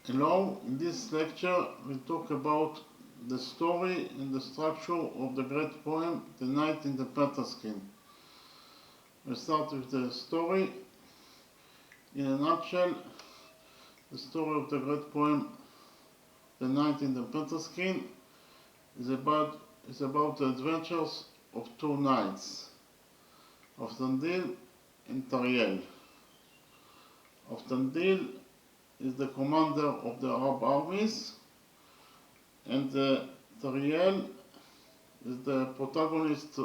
Hello, in this lecture we talk about the story and the structure of the great poem The Night in the Panther's. We start with the story. In a nutshell, the story of the great poem The Night in the Panther's is about the adventures of two knights, of Tandil and Tariel. Of Tandil is the commander of the Arab armies, and Tariel is the protagonist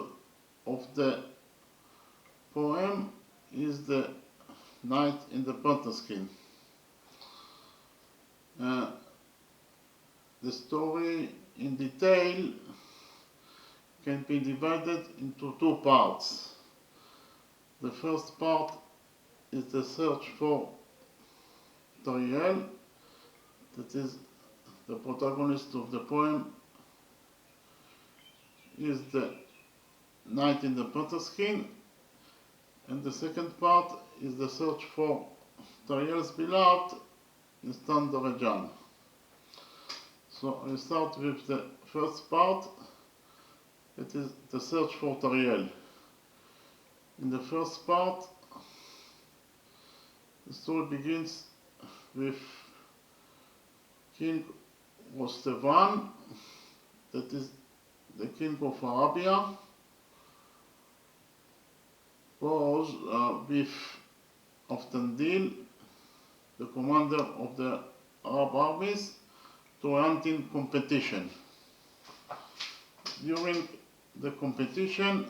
of the poem, is the Knight in the Panther's. The story in detail can be divided into two parts. The first part is the search for Tariel, that is the protagonist of the poem, is the Knight in the Panther's, and the second part is the search for Tariel's beloved, Panther'S. So I start with the first part, it is the search for Tariel. In the first part, the story begins with King Rostevan, that is the king of Arabia, was with Tandil, the commander of the Arab armies, to a hunting competition. During the competition,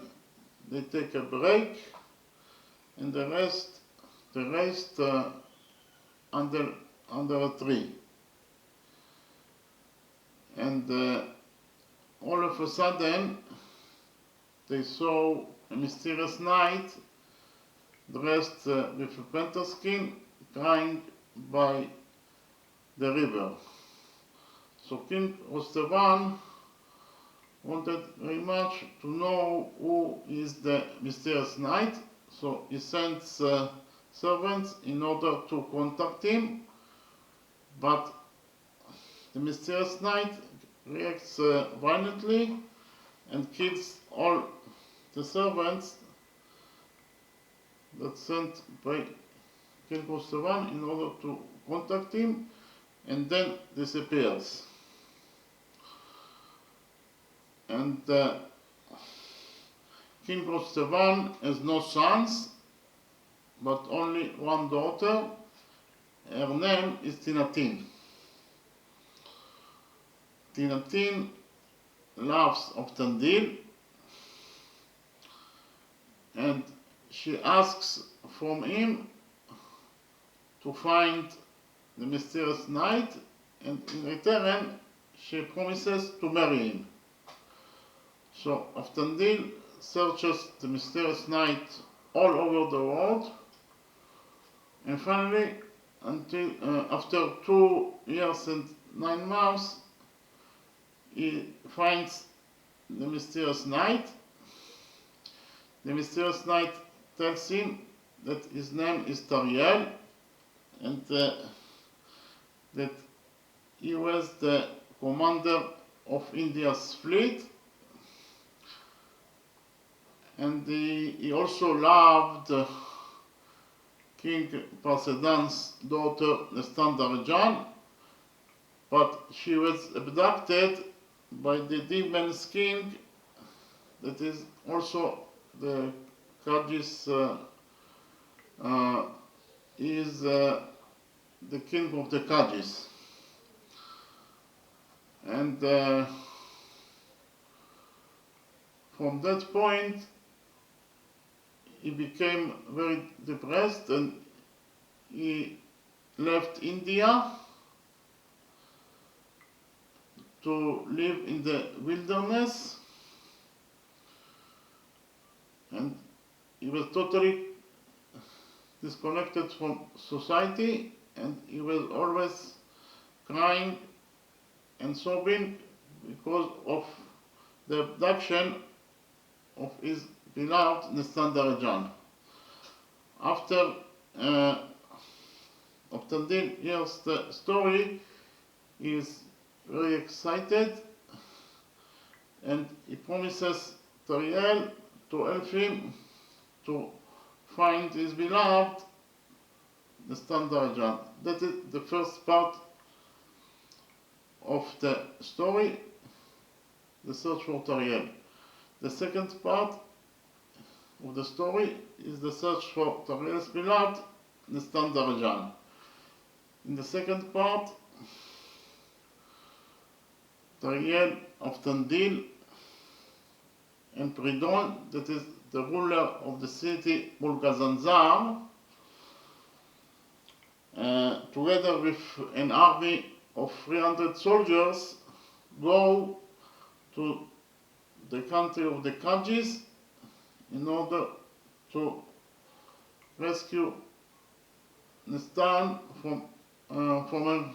they take a break, and they rest under a tree. And all of a sudden, they saw a mysterious knight dressed with a panther skin crying by the river. So King Rostevan wanted very much to know who is the mysterious knight, so he sends servants in order to contact him, but the mysterious knight reacts violently and kills all the servants that sent by King Rostevan in order to contact him, and then disappears. And King Rostevan has no sons, but only one daughter. Her name is Tinatin. Tinatin loves Tandil, and she asks from him to find the mysterious knight, and in return she promises to marry him. So Tandil searches the mysterious knight all over the world, and finally, until after 2 years and 9 months, he finds the mysterious knight. The mysterious knight tells him that his name is Tariel, and that he was the commander of India's fleet, and he also loved King Panther'S daughter, Panther'S, but she was abducted by the demon's king, that is also the Kajis, is the king of the Kajis. And from that point, he became very depressed, and he left India to live in the wilderness, and he was totally disconnected from society, and he was always crying and sobbing because of the abduction of his beloved Panther'S. After Optandil hears the story, he is very excited, and he promises Toriel to help him to find his beloved, the Standarajan. That is the first part of the story, the search for Toriel. The second part of the story is the search for Toriel's beloved, the Standarajan. In the second part, Toriel of Tandil and Pridon, that is the ruler of the city Mulkazanzar, together with an army of 300 soldiers, go to the country of the Kajis in order to rescue Nestan from a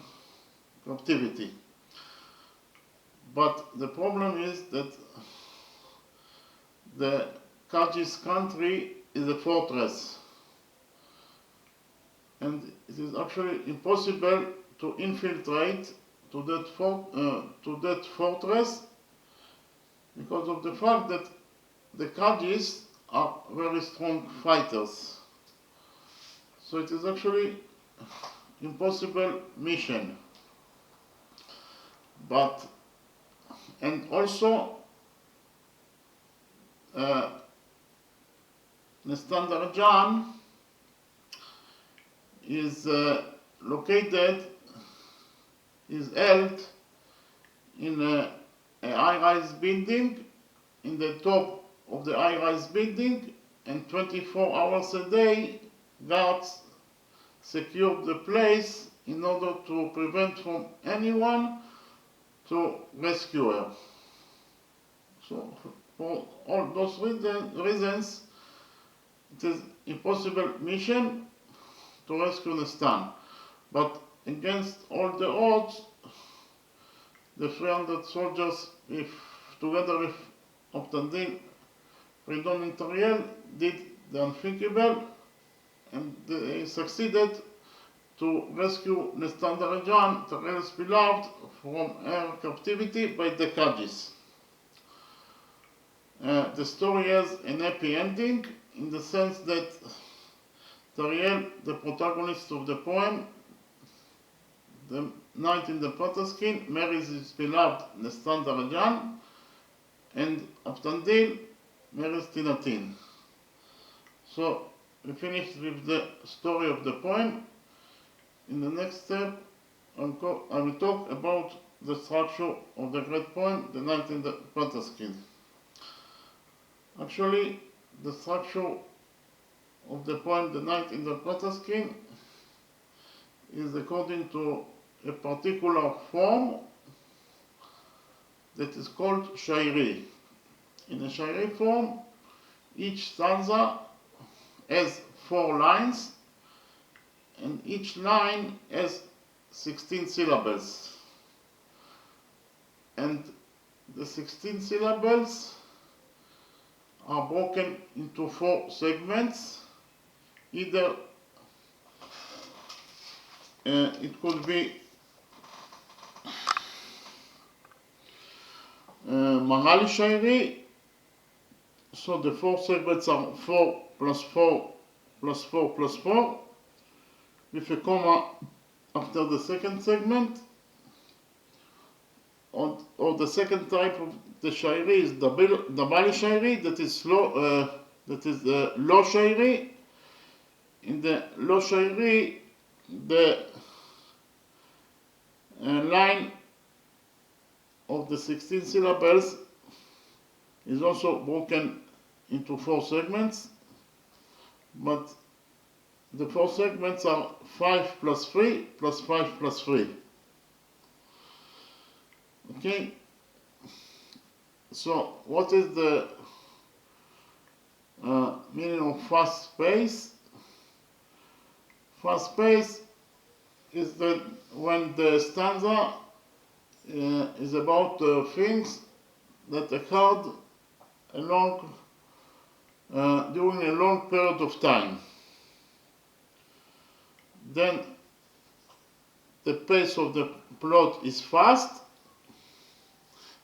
captivity. But the problem is that the Kajis country is a fortress, and it is actually impossible to infiltrate to that fortress because of the fact that the Kajis are very strong fighters. So it is actually impossible mission. But and also Nestandarjan is located, is held in a high-rise building, in the top of the high-rise building, and 24 hours a day guards secure the place in order to prevent from anyone to rescue her. So for all those reasons, it is impossible mission to rescue Nestan. But against all the odds, the 300 soldiers, together with Optandil, Pridon and Toriel, did the unthinkable, and they succeeded to rescue Nestandarjan, Toriel's beloved, from her captivity by the Kajis. The story has an happy ending in the sense that Toriel, the protagonist of the poem, the knight in the Panther'S, marries his beloved Nestandarjan, and Optandil marries Tinatin. So we finished with the story of the poem. In the next step, I will talk about the structure of the great poem, The Knight in the Panther'S. Actually, the structure of the poem, The Knight in the Panther'S, is according to a particular form that is called Shairi. In a Shairi form, each stanza has 4 lines, and each line has 16 syllables. And the 16 syllables are broken into 4 segments. Either it could be Mahali Shairi, so the 4 segments are 4 plus 4 plus 4 plus 4, with a comma after the second segment. Or the second type of the Shairi is Dabali Shairi, that is low Shairi. In the low Shairi, the line of the 16 syllables is also broken into 4 segments, but the 4 segments are 5 plus 3 plus 5 plus 3. Okay, so what is the meaning of fast pace? Fast pace is that when the stanza is about things that occurred during a long period of time. Then the pace of the plot is fast,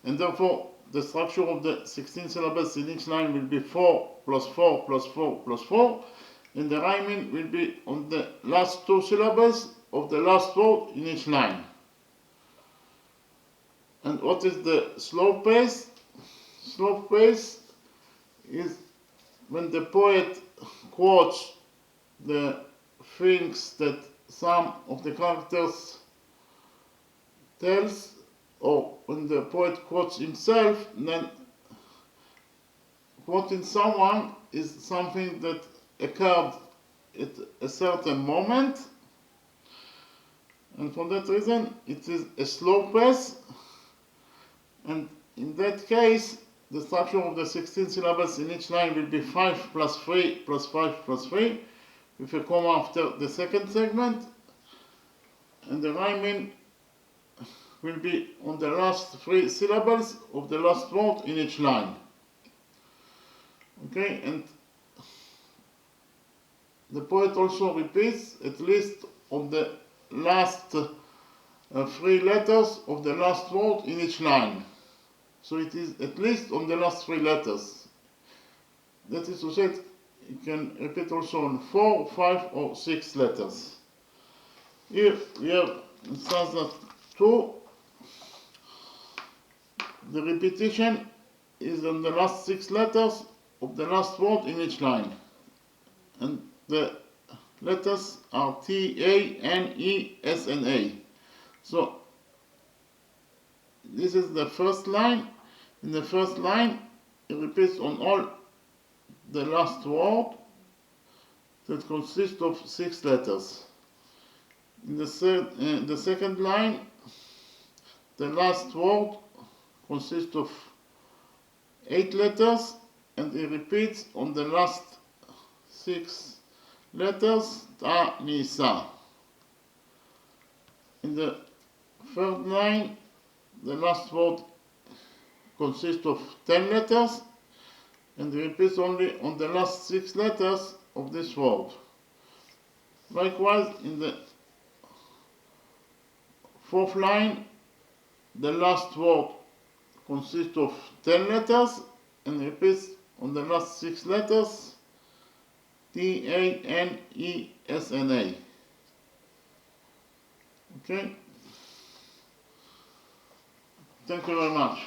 and therefore the structure of the 16 syllables in each line will be 4 plus 4 plus 4 plus 4, and the rhyming will be on the last two syllables of the last word in each line. And what is the slow pace? Slow pace is when the poet quotes the things that some of the characters tells, or when the poet quotes himself, then quoting someone is something that occurred at a certain moment, and for that reason it is a slow pace, and in that case the structure of the 16 syllables in each line will be 5 plus 3 plus 5 plus 3 with a comma after the second segment, and the rhyming will be on the last three syllables of the last word in each line. Okay, and the poet also repeats at least on the last three letters of the last word in each line. So it is at least on the last three letters. That is to say, you can repeat also on 4, 5 or 6 letters. Here we have in stanza 2, the repetition is on the last 6 letters of the last word in each line. And the letters are T, A, N, E, S, and A. So this is the first line. In the first line, it repeats on all the last word that consists of 6 letters. In the second line, the last word consists of 8 letters, and it repeats on the last 6 letters, ta, ni, sa. In the third line, the last word consists of 10 letters, and it repeats only on the last 6 letters of this word. Likewise, in the fourth line, the last word consists of 10 letters and repeats on the last 6 letters, T, A, N, E, S, and A. Okay? Thank you very much.